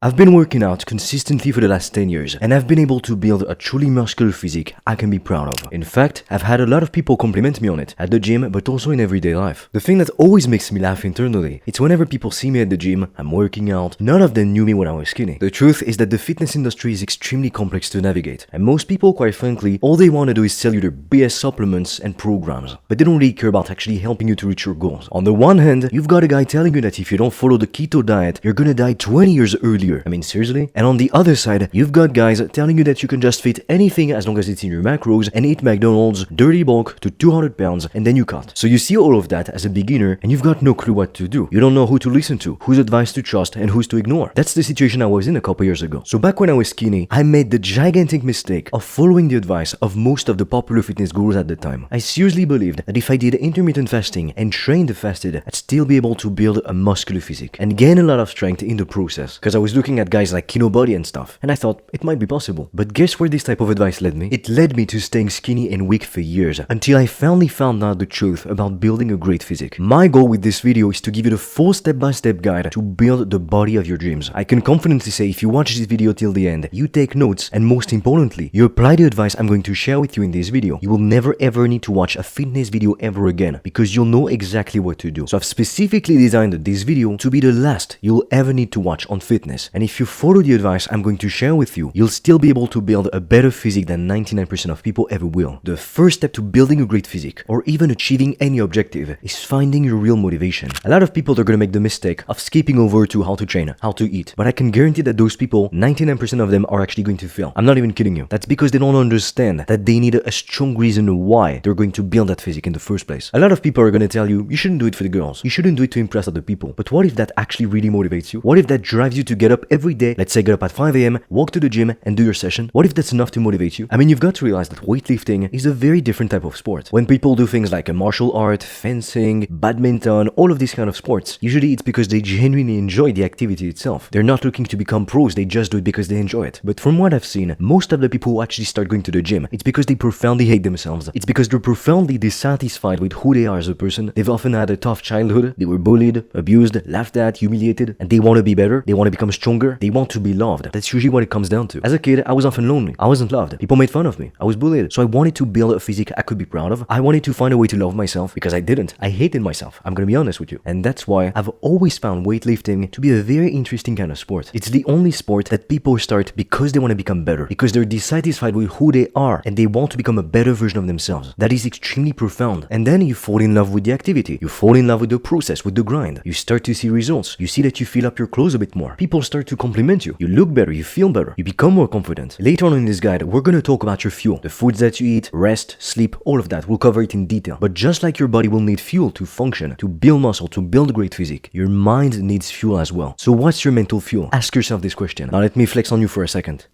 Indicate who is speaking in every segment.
Speaker 1: I've been working out consistently for the last 10 years, and I've been able to build a truly muscular physique I can be proud of. In fact, I've had a lot of people compliment me on it, at the gym, but also in everyday life. The thing that always makes me laugh internally, it's whenever people see me at the gym, I'm working out, none of them knew me when I was skinny. The truth is that the fitness industry is extremely complex to navigate, and most people, quite frankly, all they want to do is sell you their BS supplements and programs, but they don't really care about actually helping you to reach your goals. On the one hand, you've got a guy telling you that if you don't follow the keto diet, you're gonna die 20 years earlier. I mean, seriously? And on the other side, you've got guys telling you that you can just fit anything as long as it's in your macros and eat McDonald's, dirty bulk to 200 pounds, and then you cut. So you see all of that as a beginner, and you've got no clue what to do. You don't know who to listen to, whose advice to trust, and whose to ignore. That's the situation I was in a couple years ago. So back when I was skinny, I made the gigantic mistake of following the advice of most of the popular fitness gurus at the time. I seriously believed that if I did intermittent fasting and trained fasted, I'd still be able to build a muscular physique and gain a lot of strength in the process. Because I was looking at guys like Kino Body and stuff, and I thought it might be possible. But guess where this type of advice led me? It led me to staying skinny and weak for years, until I finally found out the truth about building a great physique. My goal with this video is to give you the full step-by-step guide to build the body of your dreams. I can confidently say if you watch this video till the end, you take notes, and most importantly, you apply the advice I'm going to share with you in this video. You will never ever need to watch a fitness video ever again, because you'll know exactly what to do. So I've specifically designed this video to be the last you'll ever need to watch on fitness. And if you follow the advice I'm going to share with you, you'll still be able to build a better physique than 99% of people ever will. The first step to building a great physique, or even achieving any objective, is finding your real motivation. A lot of people are gonna make the mistake of skipping over to how to train, how to eat, but I can guarantee that those people, 99% of them are actually going to fail. I'm not even kidding you. That's because they don't understand that they need a strong reason why they're going to build that physique in the first place. A lot of people are gonna tell you, you shouldn't do it for the girls. You shouldn't do it to impress other people. But what if that actually really motivates you? What if that drives you to get up every day, let's say get up at 5 a.m., walk to the gym and do your session? What if that's enough to motivate you? I mean, you've got to realize that weightlifting is a very different type of sport. When people do things like a martial art, fencing, badminton, all of these kind of sports, usually it's because they genuinely enjoy the activity itself. They're not looking to become pros, they just do it because they enjoy it. But from what I've seen, most of the people who actually start going to the gym, it's because they profoundly hate themselves. It's because they're profoundly dissatisfied with who they are as a person. They've often had a tough childhood, they were bullied, abused, laughed at, humiliated, and they want to be better, they want to become stronger, they want to be loved. That's usually what it comes down to. As a kid, I was often lonely. I wasn't loved. People made fun of me. I was bullied. So I wanted to build a physique I could be proud of. I wanted to find a way to love myself because I didn't. I hated myself. I'm gonna be honest with you. And that's why I've always found weightlifting to be a very interesting kind of sport. It's the only sport that people start because they want to become better, because they're dissatisfied with who they are and they want to become a better version of themselves. That is extremely profound. And then you fall in love with the activity. You fall in love with the process, with the grind. You start to see results. You see that you fill up your clothes a bit more. People start to compliment you. You look better. You feel better. You become more confident. Later on in this guide, we're gonna talk about your fuel, the foods that you eat, rest, sleep, all of that. We'll cover it in detail. But just like your body will need fuel to function, to build muscle, to build great physique, your mind needs fuel as well. So what's your mental fuel? Ask yourself this question. Now let me flex on you for a second.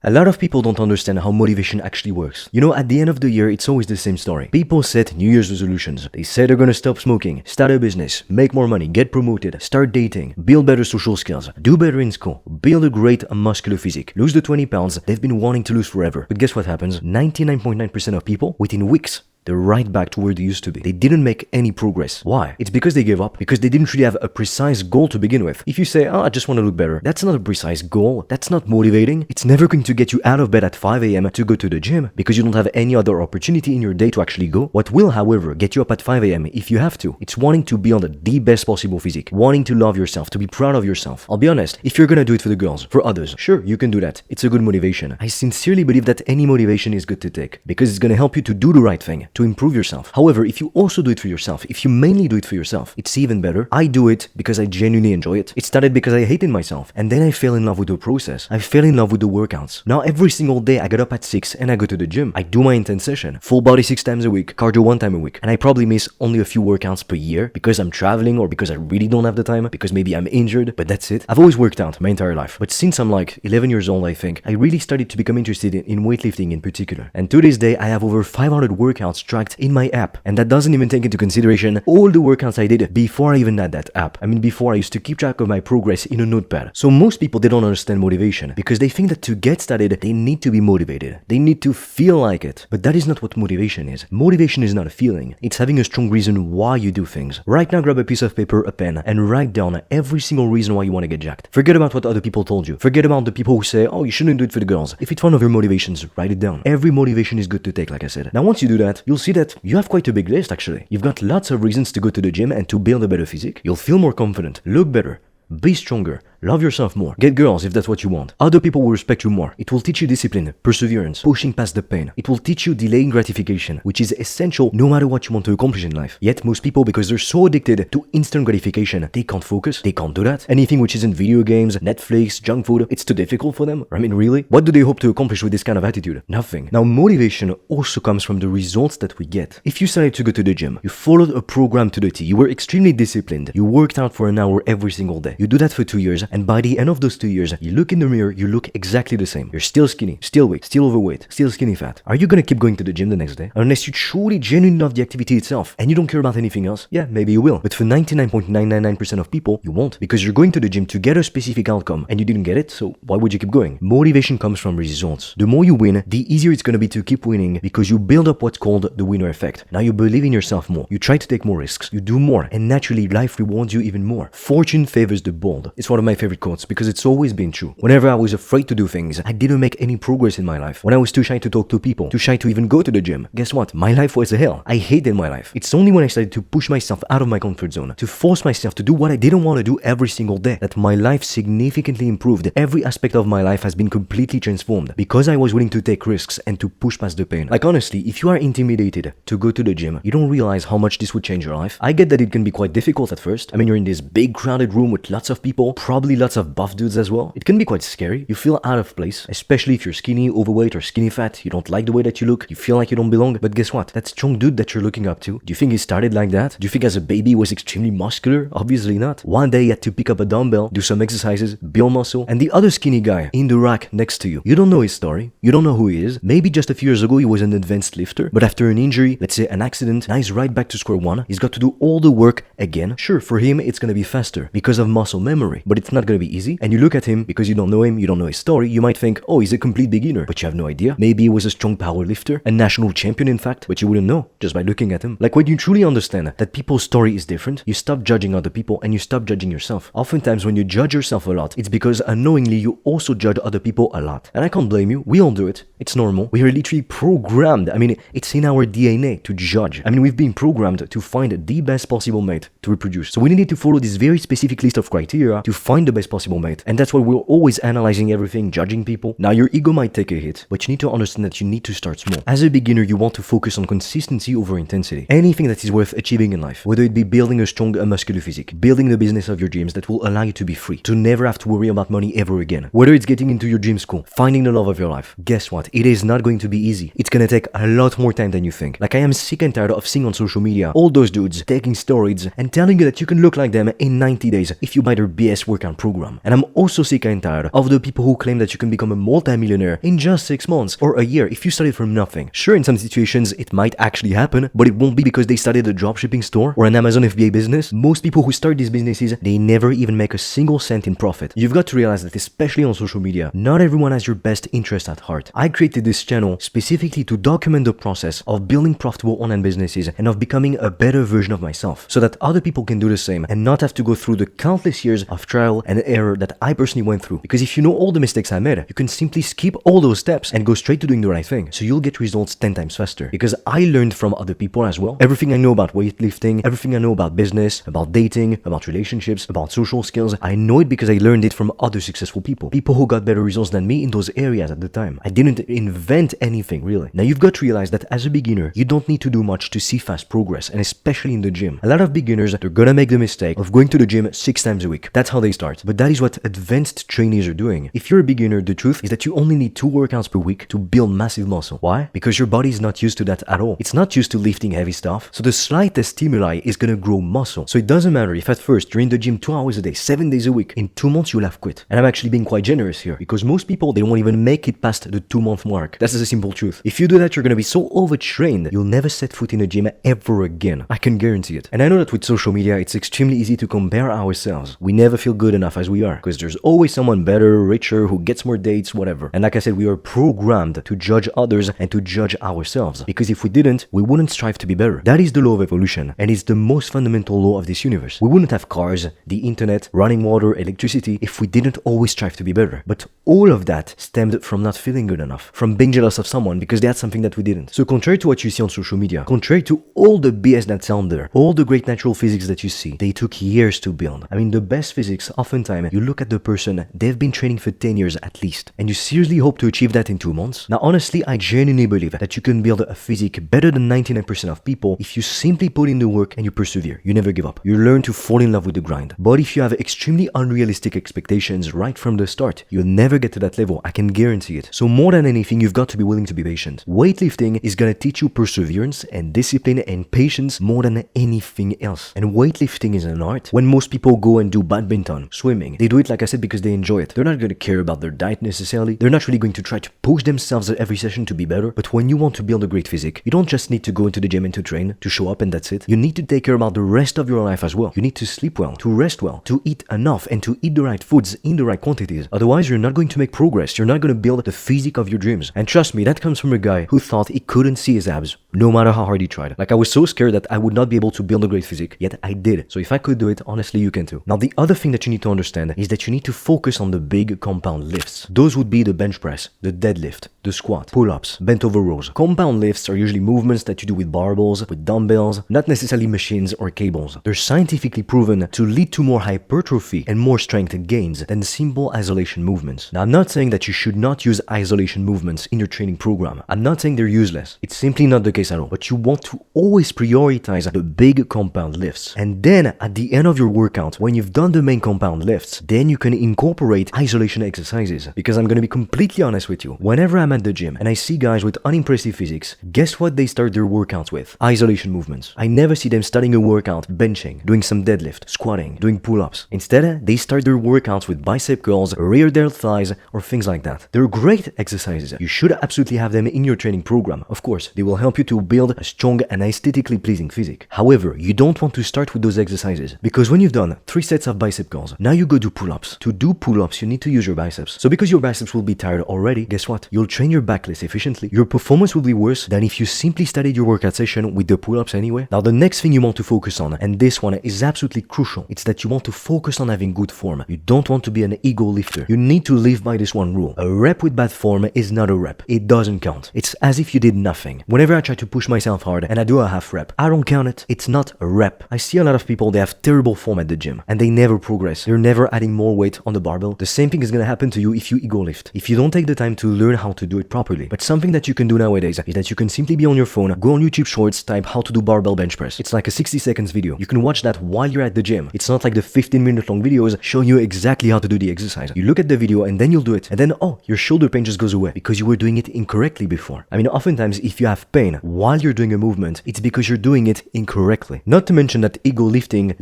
Speaker 1: A lot of people don't understand how motivation actually works. You know, at the end of the year, it's always the same story. People set New Year's resolutions. They say they're gonna stop smoking, start a business, make more money, get promoted, start dating, build better social skills, do better in school, build a great muscular physique, lose the 20 pounds they've been wanting to lose forever. But guess what happens? 99.9% of people, within weeks, they're right back to where they used to be. They didn't make any progress. Why? It's because they gave up, because they didn't really have a precise goal to begin with. If you say, oh, I just want to look better, that's not a precise goal. That's not motivating. It's never going to get you out of bed at 5 a.m. to go to the gym because you don't have any other opportunity in your day to actually go. What will, however, get you up at 5 a.m. if you have to, it's wanting to build the best possible physique, wanting to love yourself, to be proud of yourself. I'll be honest, if you're gonna do it for the girls, for others, sure, you can do that. It's a good motivation. I sincerely believe that any motivation is good to take because it's gonna help you to do the right thing, to improve yourself. However, if you also do it for yourself, if you mainly do it for yourself, it's even better. I do it because I genuinely enjoy it. It started because I hated myself, and then I fell in love with the process. I fell in love with the workouts. Now every single day I get up at 6 and I go to the gym. I do my intense session, full body 6 times a week, cardio 1 time a week, and I probably miss only a few workouts per year because I'm traveling or because I really don't have the time, because maybe I'm injured, but that's it. I've always worked out my entire life, but since I'm like 11 years old, I think, I really started to become interested in weightlifting in particular. And to this day, I have over 500 workouts workouts tracked in my app. And that doesn't even take into consideration all the workouts I did before I even had that app. I mean, before I used to keep track of my progress in a notepad. So most people, they don't understand motivation because they think that to get started, they need to be motivated. They need to feel like it. But that is not what motivation is. Motivation is not a feeling. It's having a strong reason why you do things. Right now, grab a piece of paper, a pen, and write down every single reason why you want to get jacked. Forget about what other people told you. Forget about the people who say, oh, you shouldn't do it for the girls. If it's one of your motivations, write it down. Every motivation is good to take, like I said. Now, once you do that, you'll see that you have quite a big list, actually. You've got lots of reasons to go to the gym and to build a better physique. You'll feel more confident, look better, be stronger, love yourself more, get girls if that's what you want. Other people will respect you more. It will teach you discipline, perseverance, pushing past the pain. It will teach you delaying gratification, which is essential no matter what you want to accomplish in life. Yet most people, because they're so addicted to instant gratification, they can't focus, they can't do that. Anything which isn't video games, Netflix, junk food, it's too difficult for them. I mean, really? What do they hope to accomplish with this kind of attitude? Nothing. Now, motivation also comes from the results that we get. If you decided to go to the gym, you followed a program to the T, you were extremely disciplined, you worked out for an hour every single day. You do that for 2 years, and by the end of those 2 years, you look in the mirror, you look exactly the same. You're still skinny, still weight, still overweight, still skinny fat. Are you gonna keep going to the gym the next day? Unless you truly genuinely love the activity itself, and you don't care about anything else, yeah, maybe you will. But for 99.999% of people, you won't, because you're going to the gym to get a specific outcome, and you didn't get it, so why would you keep going? Motivation comes from results. The more you win, the easier it's gonna be to keep winning, because you build up what's called the winner effect. Now you believe in yourself more, you try to take more risks, you do more, and naturally life rewards you even more. Fortune favors the bold. It's one of my favorite quotes because it's always been true. Whenever I was afraid to do things, I didn't make any progress in my life. When I was too shy to talk to people, too shy to even go to the gym, guess what? My life was a hell. I hated my life. It's only when I started to push myself out of my comfort zone, to force myself to do what I didn't want to do every single day, that my life significantly improved. Every aspect of my life has been completely transformed because I was willing to take risks and to push past the pain. Like honestly, if you are intimidated to go to the gym, you don't realize how much this would change your life. I get that it can be quite difficult at first. I mean, you're in this big crowded room with lots of people, probably lots of buff dudes as well. It can be quite scary. You feel out of place, especially if you're skinny, overweight, or skinny fat. You don't like the way that you look. You feel like you don't belong. But guess what? That strong dude that you're looking up to, do you think he started like that? Do you think as a baby he was extremely muscular? Obviously not. One day he had to pick up a dumbbell, do some exercises, build muscle, and the other skinny guy in the rack next to you, you don't know his story. You don't know who he is. Maybe just a few years ago he was an advanced lifter, but after an injury, let's say an accident, now he's right back to square one. He's got to do all the work again. Sure, for him it's gonna be faster because of muscle memory, but it's not gonna be easy. And you look at him, because you don't know him, you don't know his story, you might think, oh, he's a complete beginner, but you have no idea. Maybe he was a strong power lifter, a national champion in fact, but you wouldn't know just by looking at him. Like when you truly understand that people's story is different, you stop judging other people and you stop judging yourself. Oftentimes when you judge yourself a lot, it's because unknowingly you also judge other people a lot. And I can't blame you, we all do it. It's normal. We are literally programmed. I mean, it's in our DNA to judge. I mean, we've been programmed to find the best possible mate to reproduce. So we need to follow this very specific list of criteria to find the best possible mate. And that's why we're always analyzing everything, judging people. Now your ego might take a hit, but you need to understand that you need to start small. As a beginner, you want to focus on consistency over intensity. Anything that is worth achieving in life, whether it be building a strong muscular physique, building the business of your dreams that will allow you to be free, to never have to worry about money ever again. Whether it's getting into your dream school, finding the love of your life, guess what? It is not going to be easy. It's gonna take a lot more time than you think. Like I am sick and tired of seeing on social media all those dudes taking steroids and telling you that you can look like them in 90 days if you buy their BS workout program. And I'm also sick and tired of the people who claim that you can become a multi-millionaire in just 6 months or a year if you started from nothing. Sure, in some situations it might actually happen, but it won't be because they started a dropshipping store or an Amazon FBA business. Most people who start these businesses, they never even make a single cent in profit. You've got to realize that especially on social media, not everyone has your best interest at heart. I created this channel specifically to document the process of building profitable online businesses and of becoming a better version of myself so that other people can do the same and not have to go through the countless years of trial and error that I personally went through. Because if you know all the mistakes I made, you can simply skip all those steps and go straight to doing the right thing. So you'll get results 10 times faster. Because I learned from other people as well. Everything I know about weightlifting, everything I know about business, about dating, about relationships, about social skills, I know it because I learned it from other successful people. People who got better results than me in those areas at the time. I didn't invent anything really. Now you've got to realize that as a beginner, you don't need to do much to see fast progress, and especially in the gym. A lot of beginners, they're gonna make the mistake of going to the gym 6 times a week. That's how they start. start. But that is what advanced trainees are doing. If you're a beginner, the truth is that you only need 2 workouts per week to build massive muscle. Why? Because your body is not used to that at all. It's not used to lifting heavy stuff, so the slightest stimuli is gonna grow muscle. So it doesn't matter if at first you're in the gym 2 hours a day, 7 days a week. In 2 months you'll have quit. And I'm actually being quite generous here, because most people, they won't even make it past the 2-month mark. That's the simple truth. If you do that, you're gonna be so overtrained, you'll never set foot in a gym ever again. I can guarantee it. And I know that with social media, it's extremely easy to compare ourselves. We never feel good enough as we are, because there's always someone better, richer, who gets more dates, whatever. And like I said, we are programmed to judge others and to judge ourselves, because if we didn't, we wouldn't strive to be better. That is the law of evolution, and it's the most fundamental law of this universe. We wouldn't have cars, the internet, running water, electricity, if we didn't always strive to be better. But all of that stemmed from not feeling good enough, from being jealous of someone because they had something that we didn't. So contrary to what you see on social media, contrary to all the BS that's out there, all the great natural physics that you see, they took years to build. I mean, the best physics, oftentimes, you look at the person, they've been training for 10 years at least, and you seriously hope to achieve that in 2 months? Now, honestly, I genuinely believe that you can build a physique better than 99% of people if you simply put in the work and you persevere. You never give up. You learn to fall in love with the grind. But if you have extremely unrealistic expectations right from the start, you'll never get to that level. I can guarantee it. So more than anything, you've got to be willing to be patient. Weightlifting is gonna teach you perseverance and discipline and patience more than anything else. And weightlifting is an art. When most people go and do badminton, swimming, they do it, like I said, because they enjoy it. They're not gonna care about their diet necessarily. They're not really going to try to push themselves at every session to be better. But when you want to build a great physique, you don't just need to go into the gym and to train, to show up and that's it. You need to take care about the rest of your life as well. You need to sleep well, to rest well, to eat enough, and to eat the right foods in the right quantities. Otherwise, you're not going to make progress. You're not going to build the physique of your dreams. And trust me, that comes from a guy who thought he couldn't see his abs, no matter how hard he tried. Like, I was so scared that I would not be able to build a great physique, yet I did. So if I could do it, honestly, you can too. Now, the other thing that you need to understand is that you need to focus on the big compound lifts. Those would be the bench press, the deadlift, the squat, pull-ups, bent over rows. Compound lifts are usually movements that you do with barbells, with dumbbells, not necessarily machines or cables. They're scientifically proven to lead to more hypertrophy and more strength gains than simple isolation movements. Now, I'm not saying that you should not use isolation movements in your training program. I'm not saying they're useless. It's simply not the case at all. But you want to always prioritize the big compound lifts. And then at the end of your workout, when you've done the main compound lifts, then you can incorporate isolation exercises. Because I'm going to be completely honest with you. Whenever I'm at the gym and I see guys with unimpressive physiques, guess what they start their workouts with? Isolation movements. I never see them starting a workout benching, doing some deadlift, squatting, doing pull-ups. Instead, they start their workouts with bicep curls, rear delt thighs, or things like that. They're great exercises. You should absolutely have them in your training program. Of course, they will help you to build a strong and aesthetically pleasing physique. However, you don't want to start with those exercises because when you've done 3 sets of bicep curls, now you go do pull-ups. To do pull-ups, you need to use your biceps. So because your biceps will be tired already, guess what? You'll train your back less efficiently. Your performance will be worse than if you simply started your workout session with the pull-ups anyway. Now, the next thing you want to focus on, and this one is absolutely crucial, it's that you want to focus on having good form. You don't want to be an ego lifter. You need to live by this one rule. A rep with bad form is not a rep. It doesn't count. It's as if you did nothing. Whenever I try to push myself hard and I do a half rep, I don't count it. It's not a rep. I see a lot of people, they have terrible form at the gym and they never progress. They're never adding more weight on the barbell. The same thing is going to happen to you if you ego lift. If you don't take the time to learn how to do it properly. But something that you can do nowadays is that you can simply be on your phone, go on YouTube Shorts, type how to do barbell bench press. It's like a 60 seconds video. You can watch that while you're at the gym. It's not like the 15-minute long videos showing you exactly how to do the exercise. You look at the video and then you'll do it. And then, oh, your shoulder pain just goes away because you were doing it incorrectly before. I mean, oftentimes if you have pain while you're doing a movement, it's because you're doing it incorrectly. Not to mention that ego lifting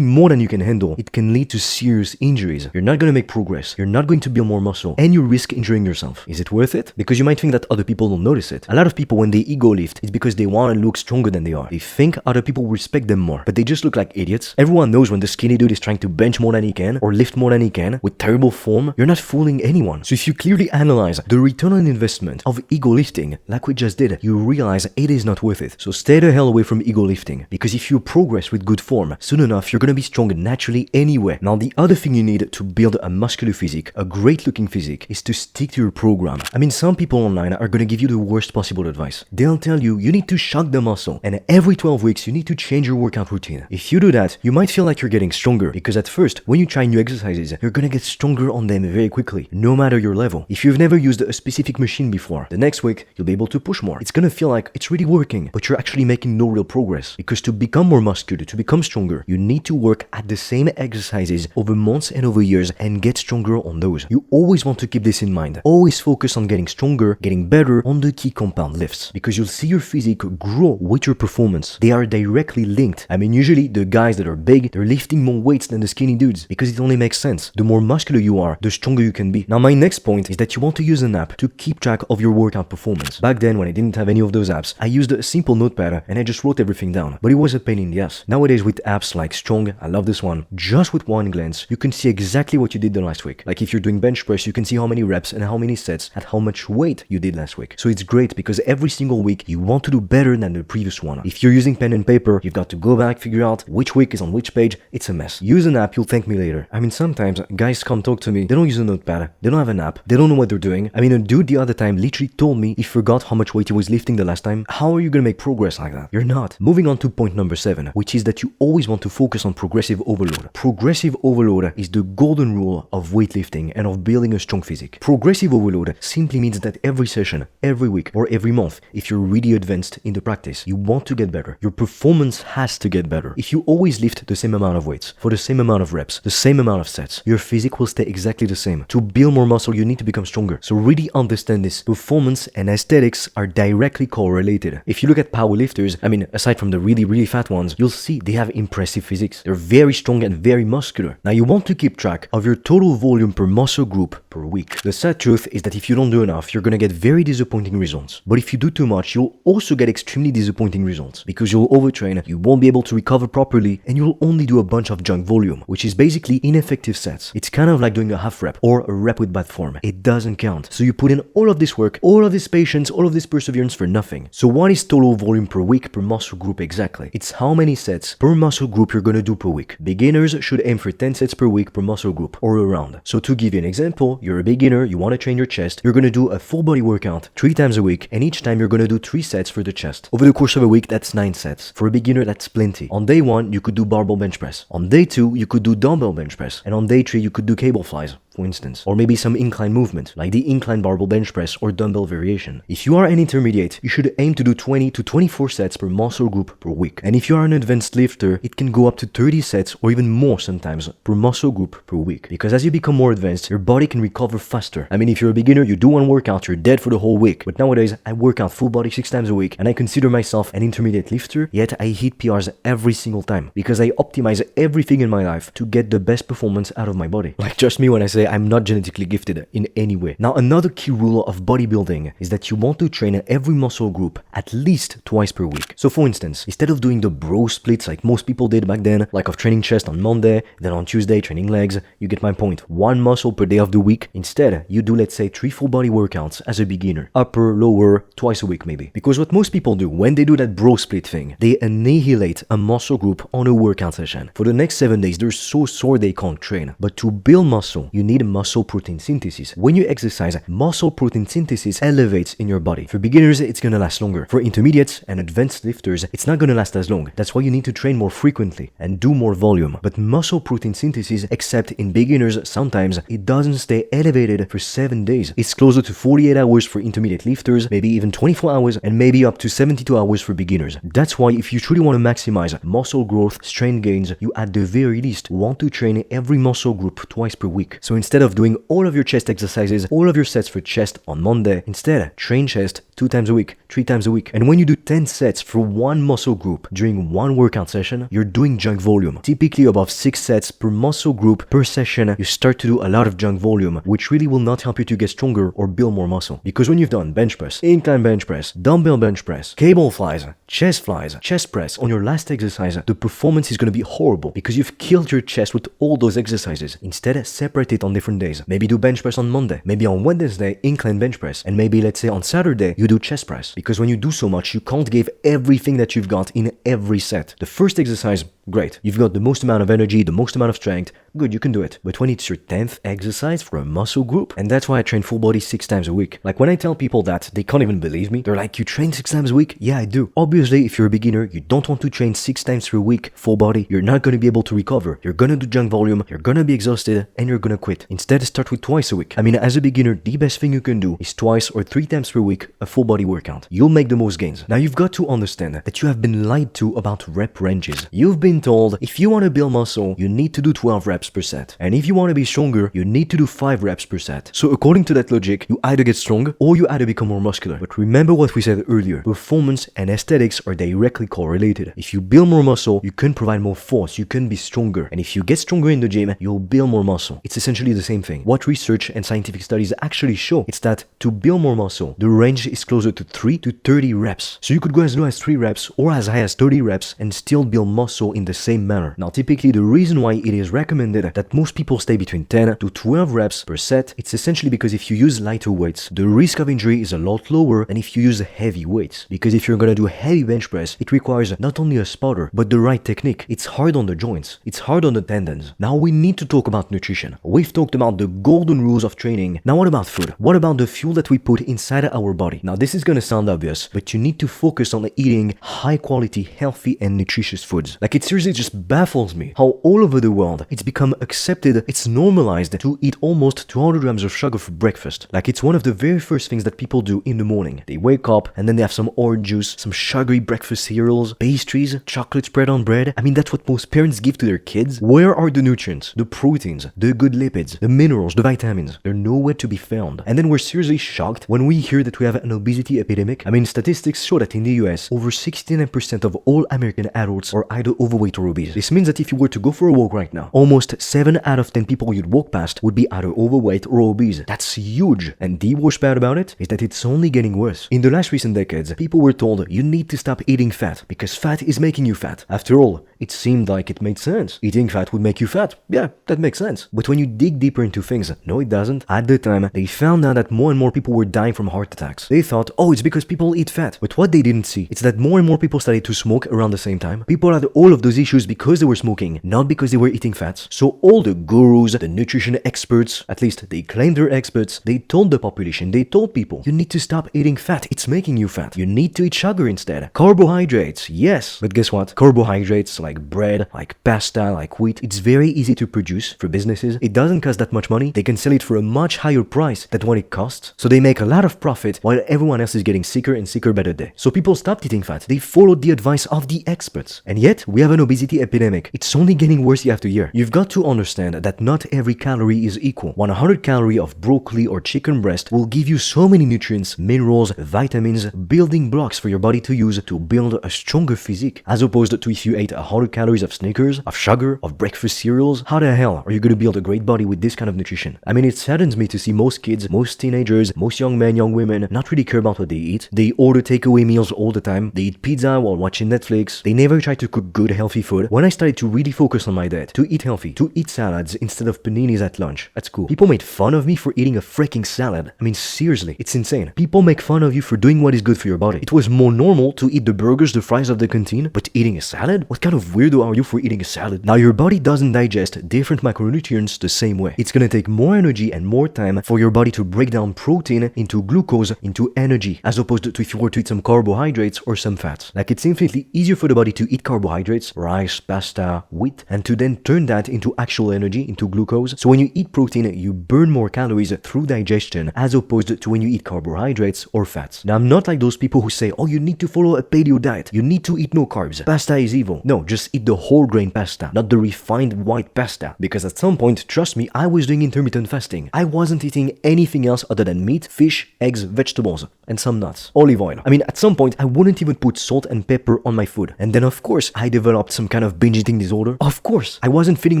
Speaker 1: more than you can handle, it can lead to serious injuries. You're not going to make progress. You're not going to build more muscle and you risk injuring yourself. Is it worth it? Because you might think that other people don't notice it. A lot of people, when they ego lift, it's because they want to look stronger than they are. They think other people respect them more, but they just look like idiots. Everyone knows when the skinny dude is trying to bench more than he can or lift more than he can with terrible form, you're not fooling anyone. So if you clearly analyze the return on investment of ego lifting, like we just did, you realize it is not worth it. So stay the hell away from ego lifting, because if you progress with good form, soon enough you're gonna be strong naturally anyway. Now, the other thing you need to build a muscular physique, a great looking physique, is to stick to your program. I mean, some people online are gonna give you the worst possible advice. They'll tell you need to shock the muscle, and every 12 weeks you need to change your workout routine. If you do that, you might feel like you're getting stronger, because at first, when you try new exercises, you're gonna get stronger on them very quickly, no matter your level. If you've never used a specific machine before, the next week you'll be able to push more. It's gonna feel like it's really working, but you're actually making no real progress. Because to become more muscular, to become stronger, you need to work at the same exercises over months and over years and get stronger on those. You always want to keep this in mind. Always focus on getting stronger, getting better on the key compound lifts, because you'll see your physique grow with your performance. They are directly linked. I mean, usually the guys that are big, they're lifting more weights than the skinny dudes, because it only makes sense. The more muscular you are, the stronger you can be. Now, my next point is that you want to use an app to keep track of your workout performance. Back then, when I didn't have any of those apps, I used a simple notepad and I just wrote everything down, but it was a pain in the ass. Nowadays, with apps like Strong, I love this one, just with one glance, you can see exactly what you did the last week. Like if you're doing bench press, you can see how many reps and how many sets at how much weight you did last week. So it's great because every single week you want to do better than the previous one. If you're using pen and paper, you've got to go back, figure out which week is on which page. It's a mess. Use an app, you'll thank me later. I mean, sometimes guys come talk to me, they don't use a notepad, they don't have an app, they don't know what they're doing. I mean, a dude the other time literally told me he forgot how much weight he was lifting the last time. How are you gonna make progress like that? You're not. Moving on to point number 7, which is that you always want to focus on progressive overload. Progressive overload is the golden rule of weightlifting and of building a strong physique. Progressive overload simply means that every session, every week, or every month, if you're really advanced in the practice, you want to get better. Your performance has to get better. If you always lift the same amount of weights, for the same amount of reps, the same amount of sets, your physique will stay exactly the same. To build more muscle, you need to become stronger. So really understand this. Performance and aesthetics are directly correlated. If you look at powerlifters, I mean, aside from the really fat ones, you'll see they have impressive physiques. They're very strong and very muscular. Now you want to keep track of your total volume per muscle group per week. The sad truth is that if you don't do enough, you're gonna get very disappointing results. But if you do too much, you'll also get extremely disappointing results because you'll overtrain, you won't be able to recover properly, and you'll only do a bunch of junk volume, which is basically ineffective sets. It's kind of like doing a half rep or a rep with bad form. It doesn't count. So you put in all of this work, all of this patience, all of this perseverance for nothing. So what is total volume per week per muscle group exactly? It's how many sets per muscle group you're gonna do per week. Beginners should aim for 10 sets per week per muscle group or around. So to give you an example, you're a beginner, you want to train your chest, you're gonna do a full body workout 3 times a week, and each time you're gonna do 3 sets for the chest. Over the course of a week, that's 9 sets. For a beginner, that's plenty. On day 1, you could do barbell bench press. On day 2, you could do dumbbell bench press. And on day 3, you could do cable flies, for instance. Or maybe some incline movement, like the incline barbell bench press or dumbbell variation. If you are an intermediate, you should aim to do 20 to 24 sets per muscle group per week. And if you are an advanced lifter, it can go up to 30 sets or even more sometimes per muscle group per week. Because as you become more advanced, your body can recover faster. I mean, if you're a beginner, you do one workout, you're dead for the whole week. But nowadays, I work out full body 6 times a week, and I consider myself an intermediate lifter, yet I hit PRs every single time. Because I optimize everything in my life to get the best performance out of my body. Like, trust me when I say I'm not genetically gifted in any way. Now, another key rule of bodybuilding is that you want to train every muscle group at least twice per week. So for instance, instead of doing the bro splits like most people did back then, like of training chest on Monday, then on Tuesday training legs, you get my point. 1 muscle per day of the week. Instead, you do, let's say, 3 full body workouts as a beginner. Upper, lower, twice a week maybe. Because what most people do when they do that bro split thing, they annihilate a muscle group on a workout session. For the next 7 days, they're so sore they can't train. But to build muscle, you need muscle protein synthesis. When you exercise, muscle protein synthesis elevates in your body. For beginners, it's gonna last longer. For intermediates and advanced lifters, it's not gonna last as long. That's why you need to train more frequently and do more volume. But muscle protein synthesis, except in beginners, sometimes it doesn't stay elevated for 7 days. It's closer to 48 hours for intermediate lifters, maybe even 24 hours, and maybe up to 72 hours for beginners. That's why if you truly want to maximize muscle growth, strength gains, you at the very least want to train every muscle group twice per week. So instead of doing all of your chest exercises, all of your sets for chest on Monday, instead train chest 2 times a week, 3 times a week. And when you do 10 sets for one muscle group during one workout session, you're doing junk volume. Typically above 6 sets per muscle group per session, you start to do a lot of junk volume, which really will not help you to get stronger or build more muscle. Because when you've done bench press, incline bench press, dumbbell bench press, cable flies, chest press on your last exercise, the performance is going to be horrible because you've killed your chest with all those exercises. Instead, separate it on different days. Maybe do bench press on Monday, maybe on Wednesday, incline bench press, and maybe let's say on Saturday, you do chest press. Because when you do so much, you can't give everything that you've got in every set. The first exercise, great. You've got the most amount of energy, the most amount of strength, good, you can do it. But when it's your 10th exercise for a muscle group, and that's why I train full body 6 times a week. Like when I tell people that, they can't even believe me. They're like, you train 6 times a week? Yeah, I do. Obviously, if you're a beginner, you don't want to train 6 times per week, full body, you're not gonna be able to recover. You're gonna do junk volume, you're gonna be exhausted, and you're gonna quit. Instead, start with twice a week. I mean, as a beginner, the best thing you can do is twice or 3 times per week, a full body workout. You'll make the most gains. Now, you've got to understand that you have been lied to about rep ranges. You've been told, if you want to build muscle, you need to do 12 reps per set. And if you want to be stronger, you need to do 5 reps per set. So according to that logic, you either get strong or you either become more muscular. But remember what we said earlier, performance and aesthetics are directly correlated. If you build more muscle, you can provide more force, you can be stronger. And if you get stronger in the gym, you'll build more muscle. It's essentially the same thing. What research and scientific studies actually show, it's that to build more muscle, the range is closer to 3 to 30 reps. So you could go as low as 3 reps or as high as 30 reps and still build muscle in the same manner. Now, typically the reason why it is recommended that most people stay between 10 to 12 reps per set, it's essentially because if you use lighter weights, the risk of injury is a lot lower than if you use heavy weights. Because if you're gonna do heavy bench press, it requires not only a spotter, but the right technique. It's hard on the joints, it's hard on the tendons. Now we need to talk about nutrition. We've talked about the golden rules of training. Now what about food? What about the fuel that we put inside our body? Now this is gonna sound obvious, but you need to focus on eating high quality, healthy and nutritious foods. Like it seriously just baffles me how all over the world it's become accepted, it's normalized to eat almost 200 grams of sugar for breakfast. Like it's one of the very first things that people do in the morning. They wake up and then they have some orange juice, some sugary breakfast cereals, pastries, chocolate spread on bread. I mean, that's what most parents give to their kids. Where are the nutrients, the proteins, the good lipids, the minerals, the vitamins? They're nowhere to be found. And then we're seriously shocked when we hear that we have an obesity epidemic. I mean, statistics show that in the US, over 69% of all American adults are either overweight or obese. This means that if you were to go for a walk right now, almost 7 out of 10 people you'd walk past would be either overweight or obese. That's huge. And the worst part about it is that it's only getting worse. In the last recent decades, people were told you need to stop eating fat because fat is making you fat. After all, it seemed like it made sense. Eating fat would make you fat. Yeah, that makes sense. But when you dig deeper into things, no it doesn't. At the time, they found out that more and more people were dying from heart attacks. They thought, oh, it's because people eat fat. But what they didn't see, it's that more and more people started to smoke around the same time. People had all of those issues because they were smoking, not because they were eating fats. So all the gurus, the nutrition experts, at least they claimed they're experts, they told the population, they told people, you need to stop eating fat. It's making you fat. You need to eat sugar instead. Carbohydrates, yes. But guess what? Carbohydrates like bread, like pasta, like wheat, it's very easy to produce for businesses. It doesn't cost that much money. They can sell it for a much higher price than what it costs. So they make a lot of profit while everyone else is getting sicker and sicker by the day. So people stopped eating fat. They followed the advice of the experts. And yet, we have an obesity epidemic. It's only getting worse year after year. You've got to understand that not every calorie is equal. 100 calories of broccoli or chicken breast will give you so many nutrients, minerals, vitamins, building blocks for your body to use to build a stronger physique. As opposed to if you ate 100 calories of Snickers, of sugar, of breakfast cereals, how the hell are you going to build a great body with this kind of nutrition? I mean, it saddens me to see most kids, most teenagers, most young men, young women not really care about what they eat. They order takeaway meals all the time. They eat pizza while watching Netflix. They never try to cook good, healthy food. When I started to really focus on my diet, to eat healthy, to eat salads instead of paninis at lunch, that's cool. People made fun of me for eating a freaking salad. I mean, seriously, it's insane. People make fun of you for doing what is good for your body. It was more normal to eat the burgers, the fries of the canteen, but eating a salad? What kind of weirdo are you for eating a salad? Now, your body doesn't digest different macronutrients the same way. It's gonna take more energy and more time for your body to break down protein into glucose, into energy, as opposed to if you were to eat some carbohydrates or some fats. Like, it's infinitely easier for the body to eat carbohydrates, rice, pasta, wheat, and to then turn that into actual energy, into glucose. So when you eat protein, you burn more calories through digestion, as opposed to when you eat carbohydrates or fats. Now, I'm not like those people who say, oh, you need to follow a paleo diet. You need to eat no carbs. Pasta is evil. No, just eat the whole grain pasta, not the refined white pasta. Because at some point, trust me, I was doing intermittent fasting. I wasn't eating anything else other than meat, fish, eggs, vegetables, and some nuts. Olive oil. I mean, at some point, I wouldn't even put salt and pepper on my food. And then, of course, I developed some kind of binge eating disorder. Of course, I wasn't feeding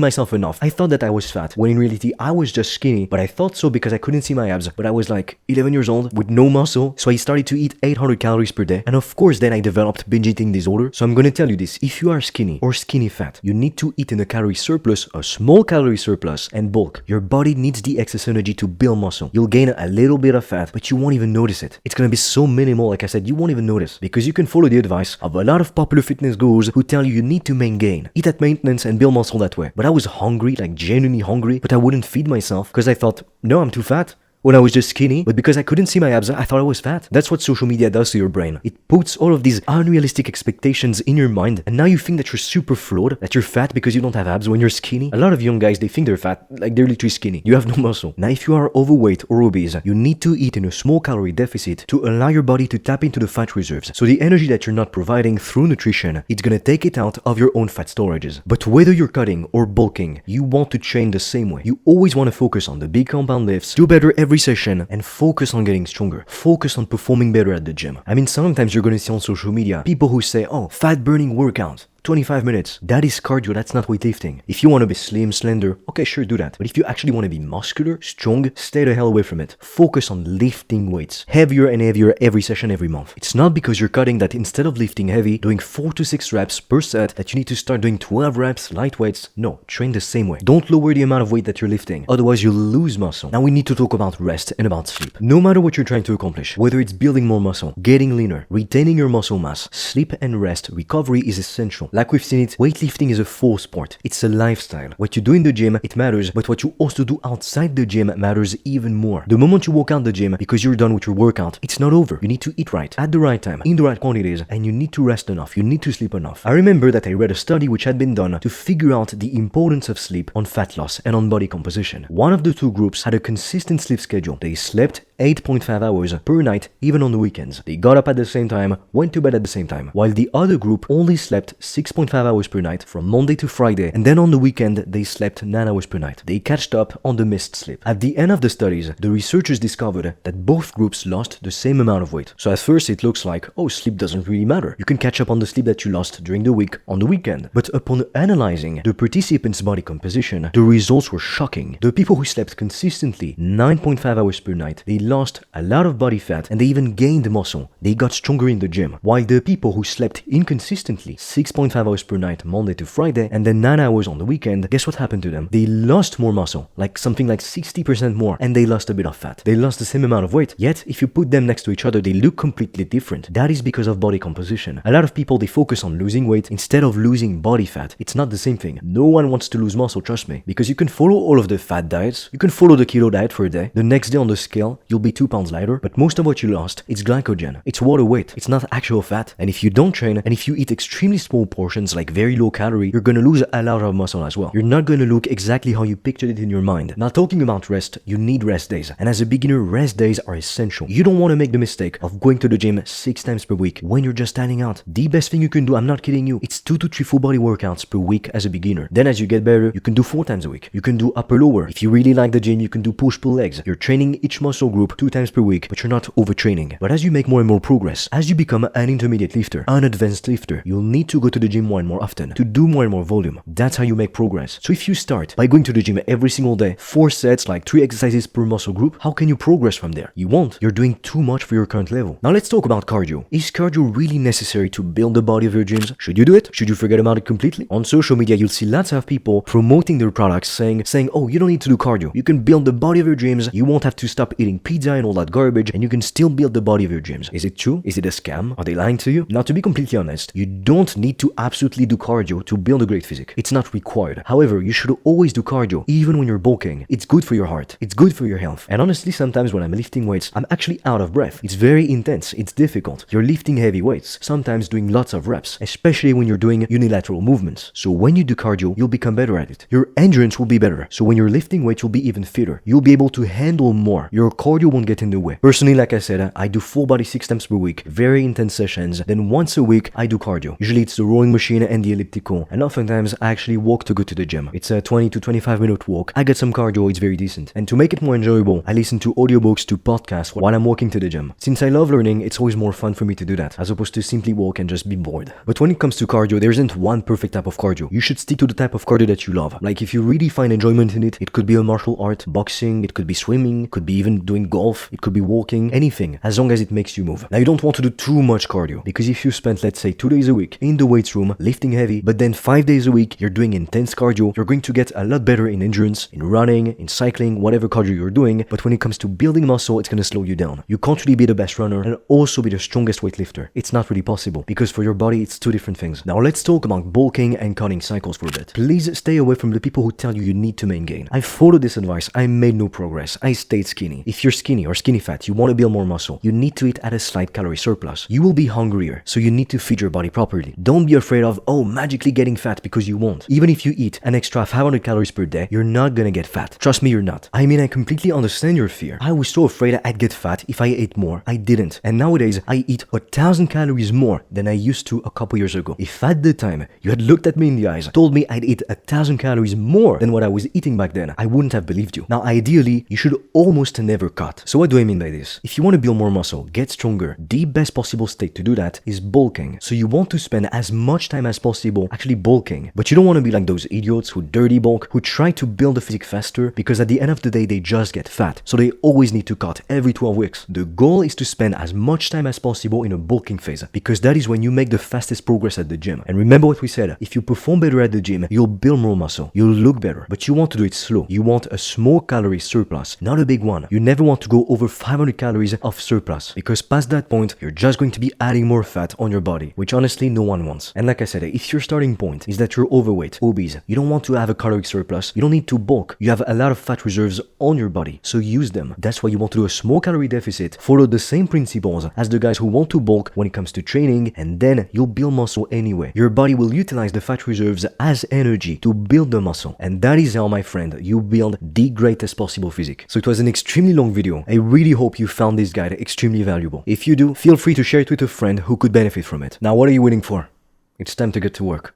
Speaker 1: myself enough. I thought that I was fat, when in reality, I was just skinny, but I thought so because I couldn't see my abs. But I was like 11 years old with no muscle, so I started to eat 800 calories per day. And of course, then I developed binge eating disorder. So I'm gonna tell you this, if you are skinny or skinny fat, you need to eat in a calorie surplus, a small calorie surplus, and bulk. Your body needs the excess energy to build muscle. You'll gain a little bit of fat, but you won't even notice it. It's gonna be so minimal, like I said, you won't even notice. Because you can follow the advice of a lot of popular fitness gurus who tell you you need to maintain gain. Eat at maintenance and build muscle that way. But I was was hungry, like genuinely hungry, but I wouldn't feed myself because I thought, no, I'm too fat. When I was just skinny, but because I couldn't see my abs, I thought I was fat. That's what social media does to your brain. It puts all of these unrealistic expectations in your mind, and now you think that you're super flawed, that you're fat because you don't have abs when you're skinny. A lot of young guys, they think they're fat, like they're literally skinny. You have no muscle. Now, if you are overweight or obese, you need to eat in a small calorie deficit to allow your body to tap into the fat reserves. So the energy that you're not providing through nutrition, it's gonna take it out of your own fat storages. But whether you're cutting or bulking, you want to train the same way. You always want to focus on the big compound lifts, do better every session, and focus on getting stronger. Focus on performing better at the gym. I mean, sometimes you're gonna see on social media people who say, oh, fat burning workout. 25 minutes. That is cardio, that's not weightlifting. If you want to be slim, slender, okay, sure, do that. But if you actually want to be muscular, strong, stay the hell away from it. Focus on lifting weights. Heavier and heavier every session, every month. It's not because you're cutting that instead of lifting heavy, doing 4 to 6 reps per set, that you need to start doing 12 reps, light weights. No, train the same way. Don't lower the amount of weight that you're lifting. Otherwise, you'll lose muscle. Now we need to talk about rest and about sleep. No matter what you're trying to accomplish, whether it's building more muscle, getting leaner, retaining your muscle mass, sleep and rest, recovery is essential. Like we've seen it, weightlifting is a full sport. It's a lifestyle. What you do in the gym, it matters, but what you also do outside the gym matters even more. The moment you walk out the gym because you're done with your workout, it's not over. You need to eat right, at the right time, in the right quantities, and you need to rest enough. You need to sleep enough. I remember that I read a study which had been done to figure out the importance of sleep on fat loss and on body composition. One of the two groups had a consistent sleep schedule. They slept 8.5 hours per night, even on the weekends. They got up at the same time, went to bed at the same time, while the other group only slept 6.5 hours per night from Monday to Friday, and then on the weekend they slept 9 hours per night. They catched up on the missed sleep. At the end of the studies, the researchers discovered that both groups lost the same amount of weight. So at first it looks like, oh, sleep doesn't really matter. You can catch up on the sleep that you lost during the week on the weekend. But upon analyzing the participants' body composition, the results were shocking. The people who slept consistently 9.5 hours per night, they lost a lot of body fat and they even gained muscle. They got stronger in the gym. While the people who slept inconsistently 6.5 hours per night Monday to Friday and then 9 hours on the weekend, guess what happened to them? They lost more muscle, like something like 60% more, and they lost a bit of fat. They lost the same amount of weight, yet if you put them next to each other, they look completely different. That is because of body composition. A lot of people, they focus on losing weight instead of losing body fat. It's not the same thing. No one wants to lose muscle, trust me, because you can follow all of the fat diets, you can follow the keto diet for a day, the next day on the scale, you'll be 2 pounds lighter, but most of what you lost, it's glycogen. It's water weight. It's not actual fat. And if you don't train, and if you eat extremely small portions, like very low calorie, you're gonna lose a lot of muscle as well. You're not gonna look exactly how you pictured it in your mind. Now, talking about rest, you need rest days. And as a beginner, rest days are essential. You don't want to make the mistake of going to the gym 6 times per week when you're just standing out. The best thing you can do, I'm not kidding you, it's 2 to 3 full body workouts per week as a beginner. Then as you get better, you can do 4 times a week. You can do upper lower. If you really like the gym, you can do push-pull legs. You're training each muscle group 2 times per week, but you're not overtraining. But as you make more and more progress, as you become an intermediate lifter, an advanced lifter, you'll need to go to the gym more and more often to do more and more volume. That's how you make progress. So if you start by going to the gym every single day, 4 sets, like 3 exercises per muscle group, how can you progress from there? You won't. You're doing too much for your current level. Now let's talk about cardio. Is cardio really necessary to build the body of your dreams? Should you do it? Should you forget about it completely? On social media, you'll see lots of people promoting their products saying, oh, you don't need to do cardio. You can build the body of your dreams. You won't have to stop eating pizza and all that garbage, and you can still build the body of your dreams. Is it true? Is it a scam? Are they lying to you? Now, to be completely honest, you don't need to absolutely do cardio to build a great physique. It's not required. However, you should always do cardio, even when you're bulking. It's good for your heart. It's good for your health. And honestly, sometimes when I'm lifting weights, I'm actually out of breath. It's very intense. It's difficult. You're lifting heavy weights, sometimes doing lots of reps, especially when you're doing unilateral movements. So when you do cardio, you'll become better at it. Your endurance will be better. So when you're lifting weights, you'll be even fitter. You'll be able to handle more. Your cardio won't get in the way. Personally, like I said, I do full body 6 times per week, very intense sessions. Then once a week, I do cardio. Usually it's the rowing machine and the elliptical. And oftentimes I actually walk to go to the gym. It's a 20 to 25 minute walk. I get some cardio, it's very decent. And to make it more enjoyable, I listen to audiobooks, to podcasts while I'm walking to the gym. Since I love learning, it's always more fun for me to do that, as opposed to simply walk and just be bored. But when it comes to cardio, there isn't one perfect type of cardio. You should stick to the type of cardio that you love. Like if you really find enjoyment in it, it could be a martial art, boxing, it could be swimming, it could be even doing golf, it could be walking, anything, as long as it makes you move. Now you don't want to do too much cardio, because if you spend, let's say, 2 days a week in the weights room lifting heavy, but then 5 days a week you're doing intense cardio, you're going to get a lot better in endurance, in running, in cycling, whatever cardio you're doing, but when it comes to building muscle, it's gonna slow you down. You can't really be the best runner and also be the strongest weightlifter. It's not really possible, because for your body it's two different things. Now let's talk about bulking and cutting cycles for a bit. Please stay away from the people who tell you need to main gain. I followed this advice, I made no progress, I stayed skinny. If you're skinny or skinny fat, you want to build more muscle, you need to eat at a slight calorie surplus. You will be hungrier, so you need to feed your body properly. Don't be afraid of, magically getting fat, because you won't. Even if you eat an extra 500 calories per day, you're not gonna get fat. Trust me, you're not. I mean, I completely understand your fear. I was so afraid I'd get fat if I ate more. I didn't. And nowadays, I eat 1,000 calories more than I used to a couple years ago. If at the time you had looked at me in the eyes, told me I'd eat 1,000 calories more than what I was eating back then, I wouldn't have believed you. Now, ideally, you should almost never cut. So what do I mean by this? If you want to build more muscle, get stronger, the best possible state to do that is bulking. So you want to spend as much time as possible actually bulking. But you don't want to be like those idiots who dirty bulk, who try to build the physique faster, because at the end of the day, they just get fat. So they always need to cut every 12 weeks. The goal is to spend as much time as possible in a bulking phase, because that is when you make the fastest progress at the gym. And remember what we said, if you perform better at the gym, you'll build more muscle, you'll look better, but you want to do it slow. You want a small calorie surplus, not a big one. You never want to go over 500 calories of surplus, because past that point, you're just going to be adding more fat on your body, which honestly no one wants. And like I said, if your starting point is that you're overweight, obese, you don't want to have a caloric surplus, you don't need to bulk, you have a lot of fat reserves on your body, so use them. That's why you want to do a small calorie deficit, follow the same principles as the guys who want to bulk when it comes to training, and then you'll build muscle anyway. Your body will utilize the fat reserves as energy to build the muscle, and that is how, my friend, you build the greatest possible physique. So it was an extremely long video. I really hope you found this guide extremely valuable. If you do, feel free to share it with a friend who could benefit from it. Now what are you waiting for? It's time to get to work.